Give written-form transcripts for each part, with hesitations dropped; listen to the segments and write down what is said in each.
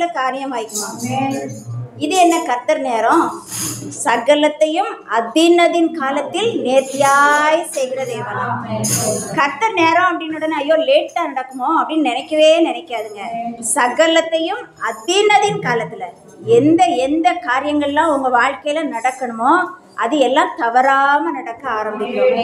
சகல காரியம் வாய்க்குமா? இது என்ன கர்த்தர் நேரம்? சகலத்தையும் அதின் காலத்தில் நேர்த்தியாய் செய்கிற தேவனாம். கர்த்தர் நேரம் அப்படின்னு உடனே ஐயோ லேட்டா நடக்குமோ அப்படின்னு நினைக்காதுங்க. சகலத்தையும் அதின் காலத்துல எந்த எந்த காரியங்கள்லாம் உங்க வாழ்க்கையில நடக்கணுமோ அது எல்லாம் தவறாம நடக்க ஆரம்பிக்கும்.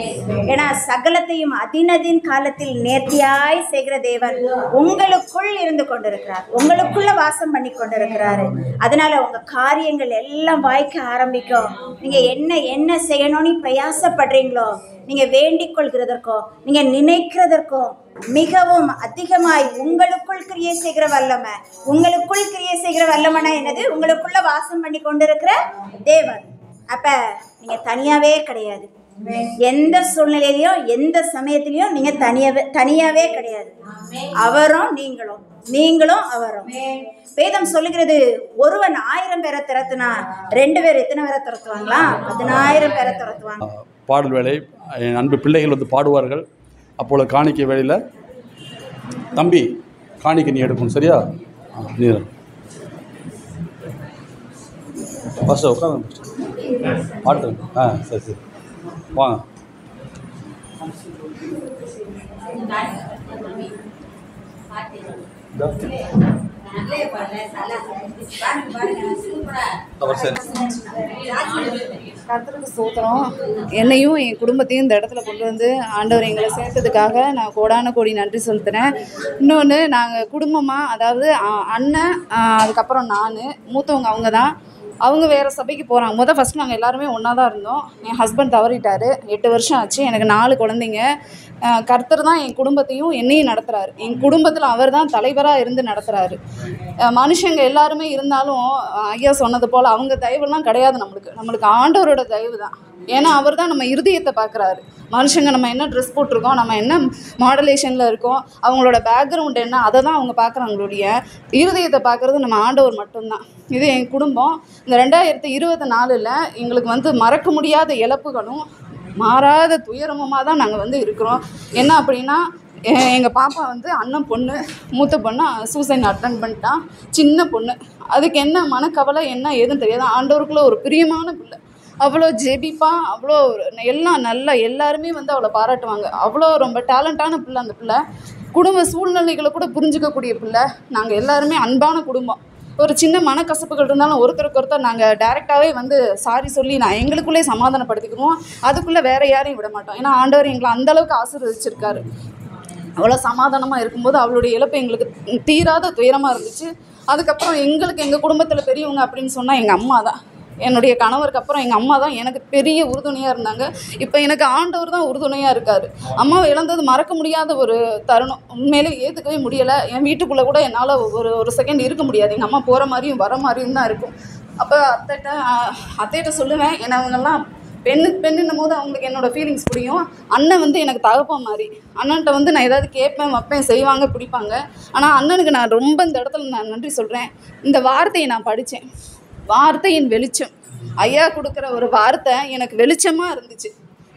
ஏன்னா சகலத்தையும் அதின் காலத்தில் நேர்த்தியாய் செய்கிற தேவன் உங்களுக்குள் இருந்து கொண்டிருக்கிறார், உங்களுக்குள்ள வாசம் பண்ணி கொண்டிருக்கிறாரு. அதனால உங்க காரியங்கள் எல்லாம் வாய்க்க ஆரம்பிக்கும். நீங்க என்ன என்ன செய்யணும்னு பிரயாசப்படுறீங்களோ, நீங்க வேண்டிக் கொள்கிறதற்கோ நீங்க நினைக்கிறதற்கோ மிகவும் அதிகமாய் உங்களுக்குள் கிரியை செய்கிற வல்லமை. உங்களுக்குள் கிரியை செய்கிற வல்லமைனா என்னது? உங்களுக்குள்ள வாசம் பண்ணி கொண்டிருக்கிற தேவன். அப்ப நீங்க தனியாவே கிடையாது. எந்த சூழ்நிலையிலையும் எந்த சமயத்திலையும் நீங்க தனியாவே கிடையாது. அவரும் நீங்களும் அவரும். வேதம் சொல்லுகிறது, ஒருவன் 1000 பேரை திரத்துனா 2 பேர் எத்தனை பேரை துரத்துவாங்களா? 10,000 பேரை துரத்துவாங்க. பாடல் வேலை அன்பு பிள்ளைகள் வந்து பாடுவார்கள். அப்பொழுது காணிக்கை வேலையில் தம்பி காணிக்கை நீ எடுக்கணும், சரியா? நீ ஃபஸ்ட்டு உட்காந்து பாட்டு. சரி வாங்க. கர்த்தருக்கு ஸ்தோத்திரம். என்னையும் என் குடும்பத்தையும் இந்த இடத்துல கொண்டு வந்து ஆண்டவர் எங்களை சேர்த்ததுக்காக நான் கோடான கோடி நன்றி செலுத்துகிறேன். இன்னொன்று, நாங்கள் குடும்பமாக, அதாவது அண்ணன், அதுக்கப்புறம் நான், மூத்தவங்க அவங்க தான். அவங்க வேறு சபைக்கு போகிறாங்க. ஃபஸ்ட்டு நாங்கள் எல்லாருமே ஒன்றா தான் இருந்தோம். என் ஹஸ்பண்ட் தவறிட்டார். 8 வருஷம் ஆச்சு. எனக்கு 4 குழந்தைங்க. கர்த்தர் தான் என் குடும்பத்தையும் என்னையும் நடத்துகிறாரு. என் குடும்பத்தில் அவர் தான் தலைவராக இருந்து நடத்துகிறாரு. மனுஷங்க எல்லாருமே இருந்தாலும் ஐயா சொன்னது போல் அவங்க தயவுலாம் கிடையாது. நம்மளுக்கு ஆண்டவரோட தயவு தான். ஏன்னா அவர் தான் நம்ம இருதயத்தை பார்க்குறாரு. மனுஷங்க நம்ம என்ன ட்ரெஸ் போட்டிருக்கோம், நம்ம என்ன மாடலேஷனில் இருக்கோம், அவங்களோட பேக்ரவுண்ட் என்ன, அதை தான் அவங்க பார்க்குறாங்களுடைய இருதயத்தை பார்க்குறது நம்ம ஆண்டவர் மட்டும்தான். இது என் குடும்பம். இந்த 2024 எங்களுக்கு வந்து மறக்க முடியாத இழப்புகளும் மாறாத துயரமுமாக தான் நாங்கள் இருக்கிறோம். என்ன அப்படின்னா, எங்கள் பாப்பா அண்ணன் பொண்ணு, மூத்த பொண்ணு சூசைட் அட்டன் பண்ணிட்டான். சின்ன பொண்ணு, அதுக்கு என்ன மனக்கவலை என்ன ஏதுன்னு தெரியாது. ஆண்டவருக்குள்ளே ஒரு பிரியமான பிள்ளை. அவ்வளோ ஜெபிப்பா, அவ்வளோ எல்லாம் நல்லா எல்லாருமே அவளை பாராட்டுவாங்க. அவ்வளோ ரொம்ப டேலண்டான பிள்ளை. அந்த பிள்ளை குடும்ப சூழ்நிலைகளை கூட புரிஞ்சிக்கக்கூடிய பிள்ளை. நாங்கள் எல்லாருமே அன்பான குடும்பம். ஒரு சின்ன மனக்கசப்புகள் இருந்தாலும் ஒருத்தருக்கு ஒருத்தர் நாங்கள் டைரெக்டாகவே சாரி சொல்லி எங்களுக்குள்ளே சமாதானப்படுத்திக்குவோம். அதுக்குள்ளே வேறு யாரையும் விட மாட்டோம். ஏன்னா ஆண்டவர் எங்களை அந்தளவுக்கு ஆசீர்வதிச்சிருக்காரு. அவ்வளோ சமாதானமாக இருக்கும்போது அவளுடைய இழப்பு எங்களுக்கு தீராத துயரமாக இருந்துச்சு. அதுக்கப்புறம் எங்கள் குடும்பத்தில் பெரியவங்க அப்படின்னு சொன்னால் எங்கள் அம்மா தான். என்னுடைய கணவருக்கு அப்புறம் எங்கள் அம்மா தான் எனக்கு பெரிய உறுதுணையாக இருந்தாங்க. இப்போ எனக்கு ஆண்டவர் தான் உறுதுணையாக இருக்கார். அம்மாவை இழந்தது மறக்க முடியாத ஒரு தருணம். உண்மையிலே ஏற்றுக்கவே முடியலை. என் வீட்டுக்குள்ளே கூட என்னால் ஒரு செகண்ட் இருக்க முடியாது. எங்கள் அம்மா போகிற மாதிரியும் வர மாதிரியும் தான் இருக்கும். அப்போ அத்தைகிட்ட சொல்லுவேன், ஏன்னா அவங்கெல்லாம் பெண்ணுன்னும் போது அவங்களுக்கு என்னோடய ஃபீலிங்ஸ் புரியும். அண்ணன் எனக்கு தகப்பன் மாதிரி. அண்ணன்ட்ட நான் ஏதாவது கேட்பேன், வைப்பேன், செய்வாங்க, பிடிப்பாங்க. ஆனால் அண்ணனுக்கு நான் ரொம்ப இந்த இடத்துல நான் நன்றி சொல்கிறேன். இந்த வார்த்தையை நான் படித்தேன். வார்த்தையின் வெளிச்சம். ஐயா கொடுக்குற ஒரு வார்த்தை எனக்கு வெளிச்சமாக இருந்துச்சு.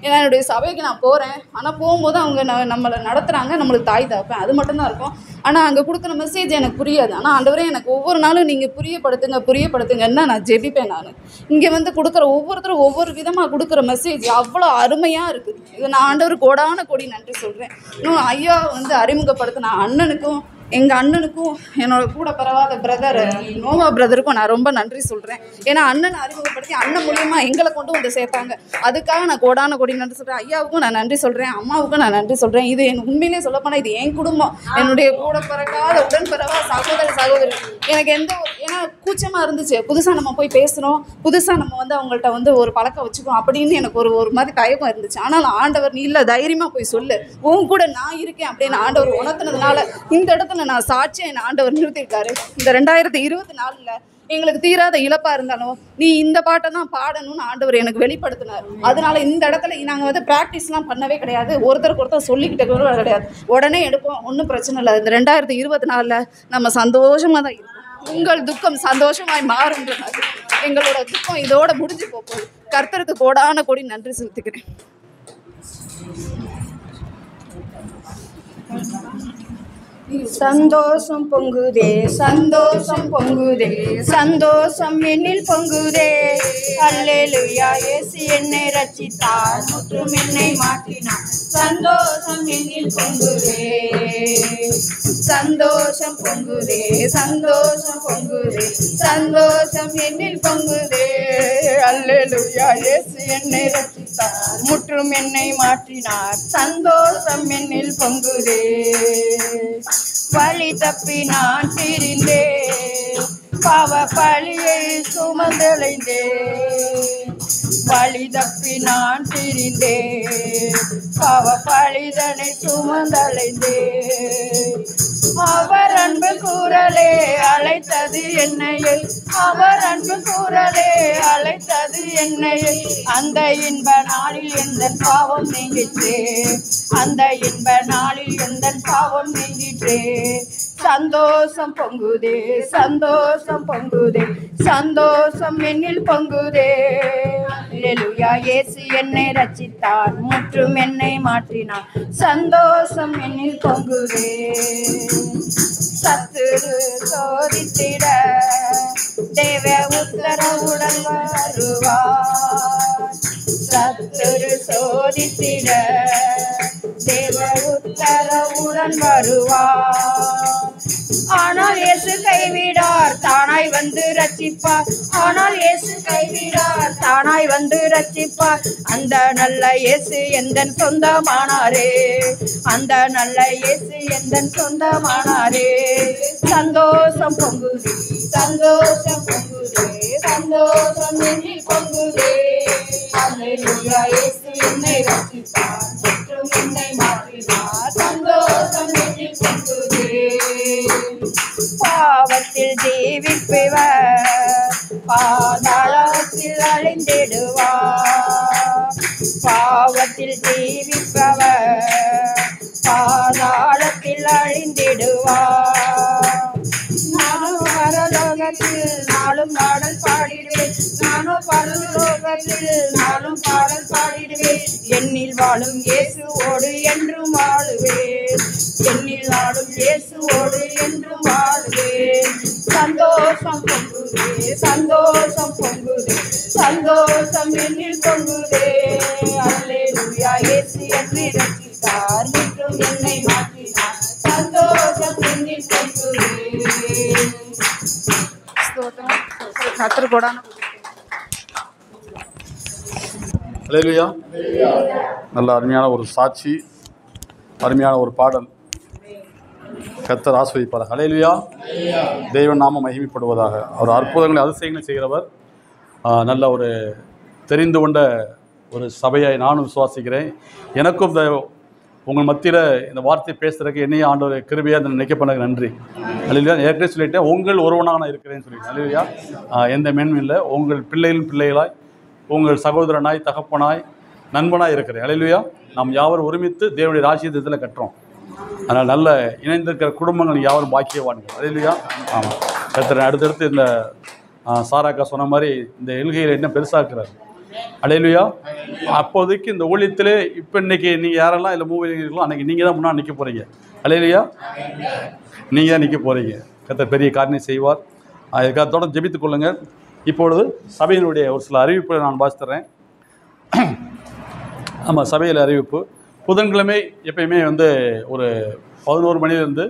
ஏன்னா என்னுடைய சபைக்கு நான் போகிறேன். ஆனால் போகும்போது அவங்க நம்மளை நடத்துகிறாங்க, நம்மளுக்கு தாய் தாப்பேன், அது மட்டும்தான் இருக்கும். ஆனால் அங்கே கொடுக்குற மெசேஜ் எனக்கு புரியாது. ஆனால் ஆண்டவரே எனக்கு ஒவ்வொரு நாளும் நீங்கள் புரியப்படுத்துங்கன்னு தான் நான் ஜெபிப்பேன். நான் இங்கே கொடுக்குற ஒவ்வொருத்தரும் ஒவ்வொரு விதமாக கொடுக்குற மெசேஜ் அவ்வளோ அருமையாக இருக்குது. இது நான் ஆண்டவர் கோடான கோடி நன்றி சொல்கிறேன். இன்னும் ஐயா அறிமுகப்படுத்தின அண்ணனுக்கும், எங்கள் அண்ணனுக்கும், என்னோட கூட பரவாத பிரதர் நோவா பிரதருக்கும் நான் ரொம்ப நன்றி சொல்கிறேன். ஏன்னா அண்ணனை அறிமுகப்படுத்தி அண்ணன் மூலியமா எங்களை கொண்டு சேர்த்தாங்க. அதுக்காக நான் கோடான கோடி நன்றி சொல்கிறேன். ஐயாவுக்கும் நான் நன்றி சொல்கிறேன், அம்மாவுக்கும் நான் நன்றி சொல்கிறேன். இது எனக்கு உண்மையிலே சொல்லப்போனால் இது என் குடும்பம். என்னுடைய கூட பிறக்காத உடன்பிறவா சகோதரி. எனக்கு ஏன்னா கூச்சமாக இருந்துச்சு. புதுசாக நம்ம போய் பேசுகிறோம், புதுசாக நம்ம அவங்கள்ட்ட ஒரு பழக்கம் வச்சுக்கணும் அப்படின்னு எனக்கு ஒரு மாதிரி தயக்கம் இருந்துச்சு. ஆனாலும் ஆண்டவர் நீ இல்லை, தைரியமாக போய் சொல்லு, உன் கூட நான் இருக்கேன் அப்படின்னு ஆண்டவர் உணர்த்தினதுனால இந்த இடத்துல நான் சாட்சியை என் ஆண்டவர் நிறுத்திருக்காரு. இந்த 2024 எங்களுக்கு தீராத இழப்பாக இருந்தாலும் நீ இந்த பாட்டை தான் பாடணும்னு ஆண்டவர் எனக்கு வெளிப்படுத்தினார். அதனால இந்த இடத்துல நாங்கள் ப்ராக்டிஸ்லாம் பண்ணவே கிடையாது. ஒருத்தருக்கு ஒருத்தர் சொல்லிக்கிட்ட கூட கிடையாது. உடனே எடுப்போம், ஒன்றும் பிரச்சனை இல்லை. இந்த 2024 நம்ம சந்தோஷமாக தான் இருக்கும். உங்கள் துக்கம் சந்தோஷமாய் மாறுன்றது. எங்களோட துக்கம் இதோட முடிஞ்சு போகுது. கர்த்தருக்கு கோடான கோடி நன்றி செலுத்துக்கிறேன். சந்தோஷம் பொங்குதே, சந்தோஷம் பொங்குதே, சந்தோஷம் என்னில் பொங்குதே. அல்லேலூயா, இயேசு என்னை ரட்சித்தார், முற்றும் என்னை மாற்றினார். சந்தோஷம் என்னில் பொங்குதே, சந்தோஷம் பொங்குதே, சந்தோஷம் பொங்குதே, சந்தோஷம் என்னில் பொங்குதே. அல்லேலூயா, இயேசு என்னை ரட்சித்தார், முற்றும் என்னை மாற்றினார். சந்தோஷம் என்னில் பொங்குதே. வழி தப்பி நான் திரிந்தேன், பாவ பழியை சுமந்தடைந்தேன். வழி தப்பி நான் திரிந்தேன், பாவ பழிதனை சுமந்தடைந்தேன். அவர் அன்பு கூறலே அழைத்தது என்னையை, அவர் அன்பு கூறலே அழைத்தது என்னையை. அந்த இன்ப நாளில் எந்த பாவம் நீங்கிற்றே, அந்த இன்ப நாளில் எந்த பாவம் நீங்கிற்றே. சந்தோஷம் பொங்குதே, சந்தோஷம் பொங்குதே, சந்தோஷம் என்னில் பொங்குதே. அல்லேலூயா, இயேசு என்னை ரட்சித்தார், முற்றும் என்னை மாற்றினார். சந்தோஷம் என்னில் பொங்குதே. சத்துரு சோதித்திட தேவ உத்தரவுடன் வருவார். சத்துரு சோதித்திட தேவ உத்தரவுடன் வருவார். ஆனால் இயேசு கைவிடார், தானாய் வந்து ரட்சிப்பார். ஆனால் இயேசு கைவிடார், தானாய் வந்து ரட்சிப்பார். அந்த நல்ல இயேசு எந்தன் சொந்தமானாரே, அந்த நல்ல இயேசு எந்தன் சொந்தமானாரே. சந்தோஷம் பொங்குதே, சந்தோஷம் பொங்குதே, சந்தோஷம் என்னில் பொங்குதே. அல்லேலூயா, இயேசு என்னை ரட்சித்தார், முற்றும் என்னை மாற்றினார். சந்தோஷம் என்னில் பொங்குதே. பாவத்தில் ஜீவிப்பவர் பாதாளத்தில் அழிந்திடுவார். பாவத்தில் ஜீவிப்பவர் பாதாளத்தில் அழிந்திடுவார். நானும் பரலோகத்தில் நாளும் பாடல் பாடிடுவேன், நானும் பரலோகத்தில் நாளும் பாடல் பாடிடுவேன். என்னில் வாழும் இயேசுவோடு என்றும் வாழுவேன், என்னில் வாழும் இயேசுவோடு என்றும் வாழுவேன். சந்தோஷம் பொங்குதே, சந்தோஷம் பொங்குதே, சந்தோஷம் என்னில் பொங்குதே. அல்லேலூயா, இயேசு என்னை ரட்சித்தார், முற்றும் என்னை மாற்றினார். சந்தோஷம் என்னில் பொங்குதே. கர்த்தர் கொடான அல்லேலூயா. நல்ல அருமையான ஒரு சாட்சி, அருமையான ஒரு பாடல். கர்த்தர் ஆசீர்வதிப்பார். அல்லேலூயா. தெய்வ நாமம் மகிமைப்படுவதாக. அவர் அற்புதங்களை அதிசயங்களை செய்கிறவர். நல்ல ஒரு தெரிந்து கொண்ட ஒரு சபையை நானும் விசுவாசிக்கிறேன். எனக்கும் இந்த உங்கள் மத்தியில் இந்த வார்த்தை பேசுகிறதுக்கு என்னையும் ஆண்டவர் கிருபையாக அதை நினைக்க பண்ணக்கு நன்றி. அல்லேலூயா. ஏற்கனவே சொல்லிட்டேன், உங்கள் ஒருவனாக நான் இருக்கிறேன்னு சொல்லிட்டேன். அல்லேலூயா. எந்த மேன்மையும் இல்லை. உங்கள் பிள்ளைகளின் பிள்ளைகளாய், உங்கள் சகோதரனாய், தகப்பனாய், நண்பனாய் இருக்கிறேன். அல்லேலூயா. நாம் யாவரும் ஒருமித்து தேவனுடைய ராஜ்யத்தில் கட்டுறோம். அதனால் நல்ல இணைந்திருக்கிற குடும்பங்கள் யாவரும் பாக்கியவான்கள். அல்லேலூயா. ஆமாம். கர்த்தர் அடுத்தடுத்து இந்த சாராக்கா சொன்ன மாதிரி இந்த எல்கையில் என்ன பெருசாக்குறாரு. அல்லேலூயா. அப்போதைக்கு இந்த ஊழியத்திலே இப்போ இன்றைக்கி நீங்கள் யாரெல்லாம் இல்லை மூவிங்களோ அன்றைக்கி நீங்கள் தான் முன்னாடி நிற்க போகிறீங்க. அல்லேலூயா. நீங்கள் தான் நிற்க போகிறீங்க. கர்த்தர் பெரிய காரியம் செய்வார். அதுக்காக தொடர்ந்து ஜெபித்துக் கொள்ளுங்கள். இப்பொழுது சபையினுடைய ஒரு சில அறிவிப்புகளை நான் வாசித்துறேன். ஆமாம், சபையில் அறிவிப்பு. புதன்கிழமை எப்பயுமே ஒரு 11 மணிலேருந்து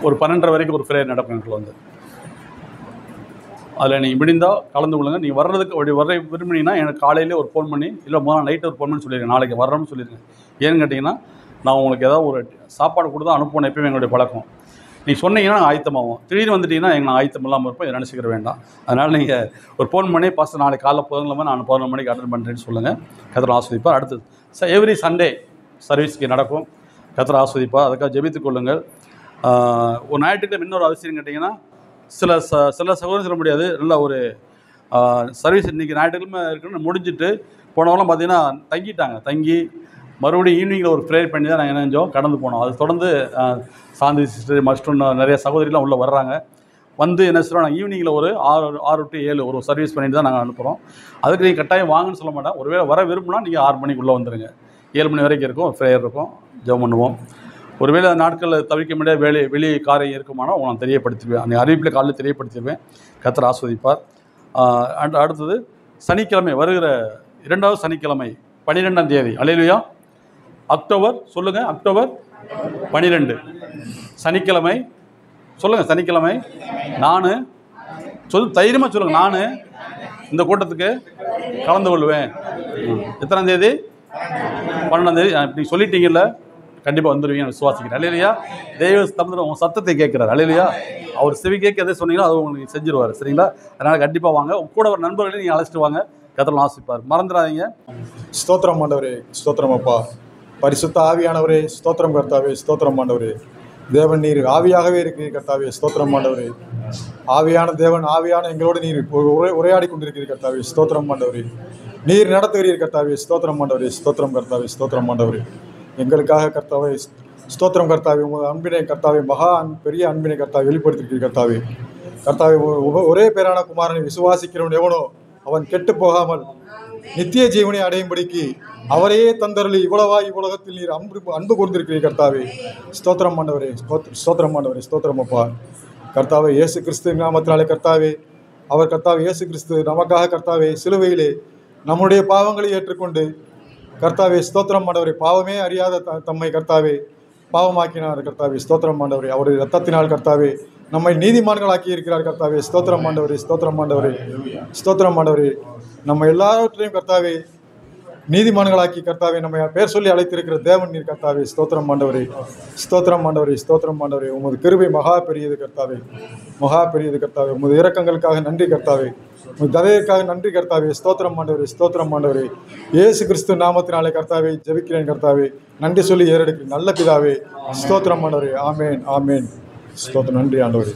ஒரு 12:30 வரைக்கும் ஒரு ப்ரேயர் நடக்கும் எங்களுக்கு அதில் நீங்கள் முடிந்தால் கலந்து கொள்ளுங்கள். நீங்கள் வர்றதுக்கு அப்படி வர விரும்பினீங்கன்னா எனக்கு காலையிலே ஒரு ஃபோன் பண்ணி, இல்லை முதல் நைட்டு ஒரு ஃபோன் பண்ணி சொல்லிடுங்க, நாளைக்கு வர்றோம்னு சொல்லிடுங்க. ஏன்னு கேட்டிங்கன்னா நான் உங்களுக்கு ஏதாவது ஒரு சாப்பாடு கொடுத்து தான் அனுப்பணும். எப்பயுமே எங்களுடைய பழக்கம். நீங்கள் சொன்னீங்கன்னா நாங்கள் ஆயத்தமாகும். திடீர்னு வந்துட்டிங்கன்னா எங்களுக்கு ஆயத்தம் இல்லாமல் இருப்போம். இதை நினச்சிக்கிற வேண்டாம். அதனால் நீங்கள் ஒரு ஃபோன் பண்ணி பாஸ்டர் நாளைக்கு காலைல புதன்கிழமை நான் 11 மணிக்கு அட்டெண்ட் பண்ணுறேன்னு சொல்லுங்கள். கர்த்தர் ஆஸ்வதிப்பார். அடுத்தது எவ்ரி சண்டே சர்வீஸ்க்கு நடக்கும். கர்த்தர் ஆஸ்வதிப்பார். அதுக்காக ஜெபித்துக் கொள்ளுங்கள். ஒரு ஞாயிற்றுக்கிழமை இன்னொரு அவசியம் கேட்டிங்கன்னா சில சகோதரர் சொல்ல முடியாது. நல்ல ஒரு சர்வீஸ் இன்றைக்கி ஞாயிற்றுக்கிழமை இருக்குன்னு முடிஞ்சிட்டு போனவங்களாம் பார்த்திங்கன்னா தங்கி மறுபடியும் ஈவினிங்கில் ஒரு ப்ரேயர் பண்ணி தான் நாங்கள் நினைஞ்சோம் கடந்து போனோம். அது தொடர்ந்து சாந்தி சிஸ்டர் மஸ்டும் நிறைய சகோதரிலாம் உள்ளே வர்றாங்க. என்ன சொல்கிறோம், நாங்கள் ஈவினிங்கில் ஒரு 6 to 7 ஒரு சர்வீஸ் பண்ணிட்டு தான் நாங்கள் அனுப்புகிறோம். அதுக்கு நீங்கள் கட்டாயம் வாங்கன்னு சொல்ல மாட்டேன். ஒருவேளை வர விரும்புனா நீங்கள் 6 மணிக்குள்ளே வந்துடுங்க. 7 மணி வரைக்கும் இருக்கும், ப்ரேயர் இருக்கும், ஜெபம் பண்ணுவோம். ஒருவேளை அந்த நாட்களில் தவிர்க்க முடியாத வெளி காரியம் இருக்குமானால் நான் தெரியப்படுத்திடுவேன். அந்த அறிவிப்பில் காலையில் தெரியப்படுத்திடுவேன். கர்த்தர் ஆஸ்வதிப்பார். அடுத்தது சனிக்கிழமை, வருகிற 2வது சனிக்கிழமை 12ஆம் தேதி. அல்லேலூயா. அக்டோபர் சொல்லுங்கள். அக்டோபர் 12 சனிக்கிழமை. சொல்லுங்கள். சனிக்கிழமை நான் தைரியமாக சொல்லுங்கள். நான் இந்த கூட்டத்துக்கு கலந்து கொள்வேன். எத்தனாம் தேதி? 12ஆம் தேதி. இப்படி சொல்லிட்டீங்கல்ல, கண்டிப்பாக வந்துடுவீங்க விசுவாசிக்கிறேன். அல்லேலூயா. தெய்வ ஸ்தம்பத்தில் உங்கள் சத்தத்தை கேட்குறாரு. அல்லேலூயா. அவர் செவி கேட்க எதை சொன்னீங்களோ அதை உங்களுக்கு செஞ்சிருவார். சரிங்களா? அதனால் கண்டிப்பாக வாங்க. கூட ஒரு நண்பர்களையும் நீங்கள் அழைச்சிட்டு வாங்க. கர்த்தர் ஆசீர்வதிப்பார். மறந்துடாதீங்க. ஸ்தோத்திரம் ஆண்டவரே, ஸ்தோத்திரம் அப்பா. பரிசுத்த ஆவியானவரே, ஸ்தோத்திரம் கர்த்தாவே, ஸ்தோத்திரம் ஆண்டவரே. தேவன் நீர் ஆவியாகவே இருக்கிறீர் கர்த்தாவே, ஸ்தோத்திரம் ஆண்டவரே. ஆவியான தேவன், ஆவியான எங்களோடு நீர் உரையாடி கொண்டிருக்கிறீர் கர்த்தாவே, ஸ்தோத்திரம் ஆண்டவரே. நீர் நடத்துகிறீர் கர்த்தாவே, ஸ்தோத்திரம் ஆண்டவரே, ஸ்தோத்திரம் கர்த்தாவே, ஸ்தோத்திரம் ஆண்டவரே. எங்களுக்காக கர்த்தாவே ஸ்தோத்திரம் கர்த்தாவே. உங்கள் அன்பினை கர்த்தாவே, பெரிய அன்பினை கர்த்தாவே வெளிப்படுத்திருக்கிறீர் கர்த்தாவே. கர்த்தாவே, ஒரே பேரான குமாரனை விசுவாசிக்கிறவன் எவனோ அவன் கெட்டு போகாமல் நித்திய ஜீவனை அடையும்படிக்கு அவரையே தந்தருளி இவ்வளவாய் இவ்வுலகத்தில் நீர் அன்பு கூர்ந்திருக்கிறீர் கர்த்தாவே, ஸ்தோத்திரம் ஆண்டவரே, ஸ்தோத்திரம் ஆண்டவரே, ஸ்தோத்திரம் அப்பா. கர்த்தாவே, இயேசு கிறிஸ்து நாமத்தினாலே கர்த்தாவே, அவர் கர்த்தாவே இயேசு கிறிஸ்து நமக்காக கர்த்தாவே சிலுவையிலே நம்முடைய பாவங்களை ஏற்றுக்கொண்டு கர்த்தாவே, ஸ்தோத்திரம் ஆண்டவரே, பாவமே அறியாத தம்மை கர்த்தாவே பாவமாக்கினார் கர்த்தாவே, ஸ்தோத்திரம் ஆண்டவரே. அவருடைய இரத்தத்தினால் கர்த்தாவே நம்மை நீதிமான்களாக்கி இருக்கிறார் கர்த்தாவே, ஸ்தோத்திரம் ஆண்டவரே, ஸ்தோத்திரம் ஆண்டவரே, ஸ்தோத்திரம் ஆண்டவரே. நம்ம எல்லாவற்றையும் கர்த்தாவே நீதிமான்களாக்கி கர்த்தாவே நம்ம பேர் சொல்லி அழைத்திருக்கிற தேவன் நீர் கர்த்தாவே, ஸ்தோத்திரம் ஆண்டவரே, ஸ்தோத்திரம் ஆண்டவரே, ஸ்தோத்திரம் ஆண்டவரே. உமது கிருபை மகா பெரியது கர்த்தாவே, மகா பெரியது கர்த்தாவே. உமது இரக்கங்களுக்காக நன்றி கர்த்தாவே, உமது தயவுக்காக நன்றி கர்த்தாவே, ஸ்தோத்திரம் ஆண்டவரே, ஸ்தோத்திரம் ஆண்டவரே. இயேசு கிறிஸ்து நாமத்தினாலே கர்த்தாவே ஜெபிக்கிறேன் கர்த்தாவே, நன்றி சொல்லி ஏறெடுக்கிறேன் நல்ல பிதாவே, ஸ்தோத்திரம் ஆண்டவரே. ஆமேன், ஆமேன். ஸ்தோத்திரம். நன்றி ஆண்டவரே.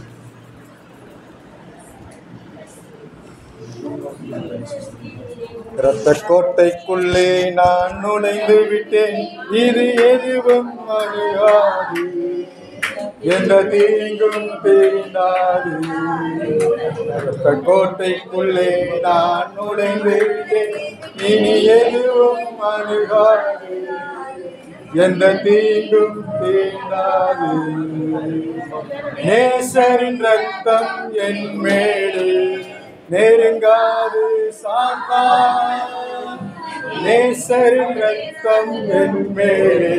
இரத்த கோட்டைக்குள்ளே நான் நுழைந்து விட்டேன், இது எதுவும் அணுகாது, எந்த தீங்கும் தீண்டாது. இரத்த கோட்டைக்குள்ளே நான் நுழைந்து விட்டேன், இனி எதுவும் அணுகாது, எந்த தீங்கும் தீண்டாது. நேசரின் ரத்தம் என் மேலே நெருங்காது சாத்தான், நேசரின் ரத்தம் என் மேலே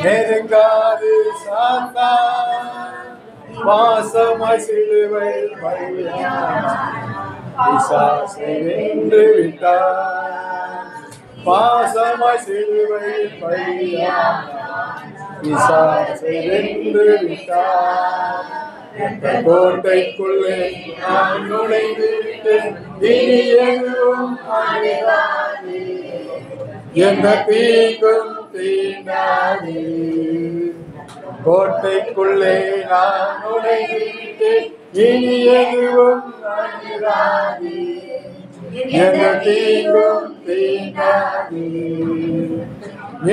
நெருங்காது சாத்தான். பாசமாய் சிலுவை பிசாசை வென்று விட்டார், பாசமாய் சிலுவை பிசாசை வென்று விட்டார். கோட்டைக்குள்ளே நான் நுழைந்து விட்டேன், இனி எதுவும் அணுகாது, எந்த தீங்கும் தீண்டாது. கோட்டைக்குள்ளே நான் நுழைந்து விட்டேன், இனி எதுவும் அணுகாது, எந்த தீங்கும் தீண்டாது.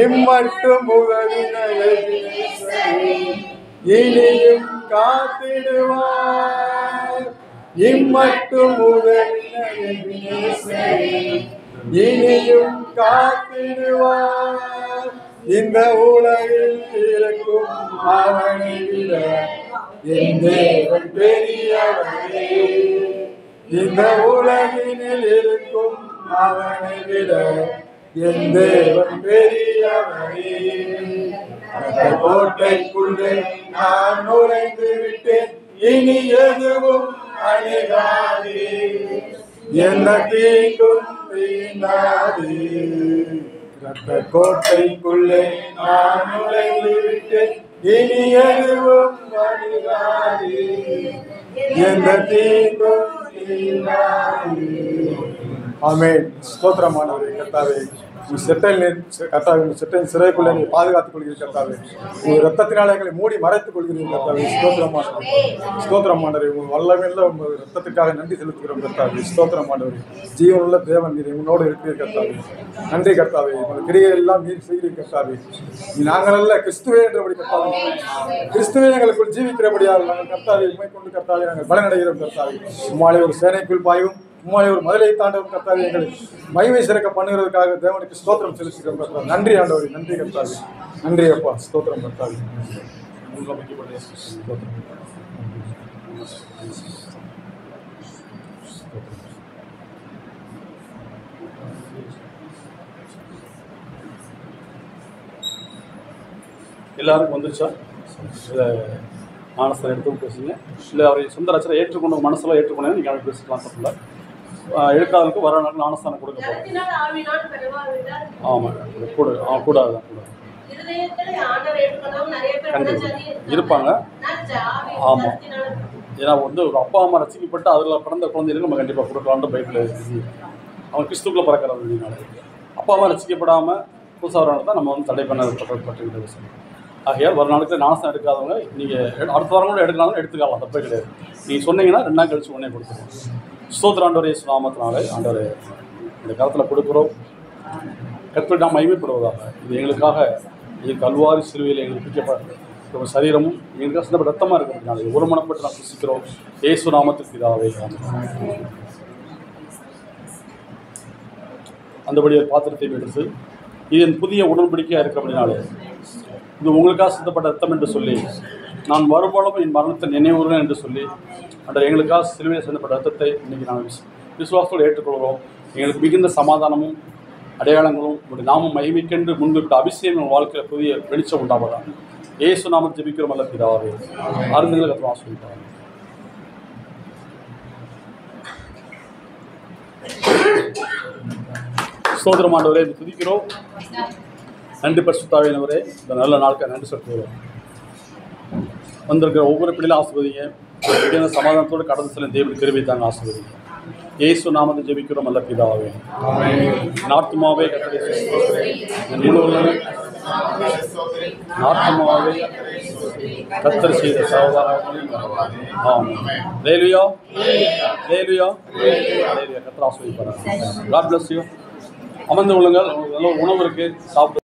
இம்மட்டும் உதவினரை இனியும் காத்திடுவார், இம்மட்டும் இனியும் காத்திடுவார். இந்த உலகில் இருக்கும் அவனை விட என் தேவன் பெரியவரே, இந்த உலகினில் இருக்கும் அவனை விட என் தேவன் பெரியவரே. கோட்டைக்குள்ளே நான் நுழைந்து விட்டேன், இனி எதுவும் அணுகாது, எந்த தீங்கும் தீண்டாது. கோட்டைக்குள்ளே நான் நுழைந்து விட்டேன், இனி எதுவும் அணுகாது, எந்த தீங்கும் தீண்டாது. ஆமென். ஸ்தோத்திரமானவரே கர்த்தாவே, செட்டையின் சிறைக்குள்ளே நீ பாதுகாத்துக் கொள்கிறீர் கர்த்தாவே, உங்கள் ரத்தத்தினால எங்களை மூடி மறைத்துக் கொள்கிறீர் கர்த்தாவே. ஸ்தோத்திரமானவரே, ஸ்தோத்திரமானவரே. உங்கள் வல்லமையில் உங்கள் ரத்தத்துக்காக நன்றி செலுத்துகிறோம் கர்த்தாவே. ஸ்தோத்திரமானவரே. ஜீவனுள்ள தேவன் நீர் உன்னோடு இருக்கிறீர் கர்த்தாவே. நன்றி கர்த்தாவே. உங்கள் கிரியை எல்லாம் நீர் செய்கிறீர் கர்த்தாவே. நாங்கள் அல்ல, கிறிஸ்துவே என்றபடி கர்த்தாவே, கிறிஸ்துவே எங்களுக்குள் ஜீவிக்கிறபடியால் நாங்கள் கர்த்தாவை உண்மை கொண்டு கர்த்தாவே நாங்கள் பலனடைகிறோம் கர்த்தாவே. உம்மாலே ஒரு சேனைக்குள் பாயும் உம்மாலே ஒரு மதுரை தாண்டவர் கர்த்தாவே எங்களை மகிமை சிறக்க பண்ணுகிறதுக்காக தேவனுக்கு ஸ்தோத்திரம் செலுத்துகிறோம் கர்த்தாவே. நன்றி ஆண்டவரே, நன்றி கர்த்தாவே, நன்றி அப்பா, ஸ்தோத்திரம் கர்த்தாவே. எல்லாருக்கும் வந்துருச்சா? இல்லை ஞானஸ்தானம் எடுத்து பேசுங்க. இல்லை அவரை சொந்த ரச்சனை ஏற்றுக்கொண்டு மனசில் ஏற்றுக்கொண்டு நீங்கள் அவரை பேசிக்கலாம். தப்பில்லை. எடுக்காதவங்களுக்கு வர நாள் ஞானஸ்தானம் கொடுக்க போகிறோம். ஆமாம், கூடாது தான் கூடாது. கண்டிப்பாக இருப்பாங்க. ஆமாம், ஏன்னா வந்து ஒரு அப்பா அம்மா ரசிக்கப்பட்டு அதில் பிறந்த குழந்தைகளுக்கு நம்ம கண்டிப்பாக கொடுக்கலான்னு பைபிள் இருக்குது. அவங்க கிறிஸ்துக்குள்ளே பிறக்கிறதுனால அப்பா அம்மா ரசிக்கப்படாமல் புதுசாக தான் நம்ம வந்து தடை பண்ணப்பட்டுக்கிட்ட விஷயம். ஆகையால் வர நாளுக்கு ஞானஸ்தானம் எடுக்காதவங்க நீங்கள் அடுத்த வாரம் கூட எடுக்கலாம், எடுத்துக்கலாம், தப்பே கிடையாது. நீங்கள் சொன்னீங்கன்னா 2 நாள் கழிச்சு உடனே கொடுத்துருவோம். ஸ்தோத்திர ஆண்டவரே, நாமத்தினாலே ஆண்டவரே இந்த காலத்தில் கொடுக்குறோம். கர்த்தரை நாம் மகிமைப்படுவதாக. இது எங்களுக்காக கல்வாரி சிலுவையில் எங்களுக்கு பிடிக்கப்பட்ட சரீரமும் எங்களுக்காக சின்ன ரத்தமாக இருக்கிறதுனால ஒரு மனப்பட்டு நாம் புசிக்கிறோம். இயேசு நாமத்துக்கு இதாவே. அந்தபடி பாத்திரத்தை எடுத்து இது என் புதிய உடன்படிக்கையாக இருக்கிறபடினாலே இது உங்களுக்காக சித்தப்பட்ட ரத்தம் என்று சொல்லி நான் வரும்போதும் என் மரணத்தை நினைவுறேன் என்று சொல்லி அந்த எங்களுக்காக சிலுவையில் சிந்தப்பட்ட ரத்தத்தை இன்றைக்கி நாங்கள் விசுவாசத்தோடு ஏற்றுக்கொள்கிறோம். எங்களுக்கு மிகுந்த சமாதானமும் அடையாளங்களும் உங்களுடைய நாமம் மகிமைக்கென்று முன்பிட்ட அபிஷேகம் வாழ்க்கையில் புதிய வெளிச்சம் உண்டாவதாக. இயேசு நாமம் ஜெபிக்கிறோம் அல்ல பிதாவே. ஆறுதல்களை கற்று ஆசீர்வதிப்பார். ஸ்தோத்திரம் ஆண்டவரே, துதிக்கிறோம். நன்றி பரிசுத்தாவியானவரே, இந்த நல்ல நாளுக்கு நன்றி செலுத்துகிறோம். வந்திருக்கிற ஒவ்வொரு பிள்ளைகளும் ஆசீர்வதிங்க. சமாதானத்தோடு கடந்து செல்லும் தேவன் கிருபை தாங்க ஆசீர்வதிங்க. இயேசு நாமத்தை ஜெபிக்கிறோம் அல்ல பிதாவே. நாட்டுமாவே நாட்டுமாவே கர்த்தர் செய்த சகோதரர்களே. ஹல்லேலூயா, ஹல்லேலூயா, ஹல்லேலூயா. கர்த்தர் ஆசீர்வதிப்பார். God bless you. அமர்ந்து கொள்ளுங்கள். நல்ல உணவு இருக்குது, சாப்பிட்டு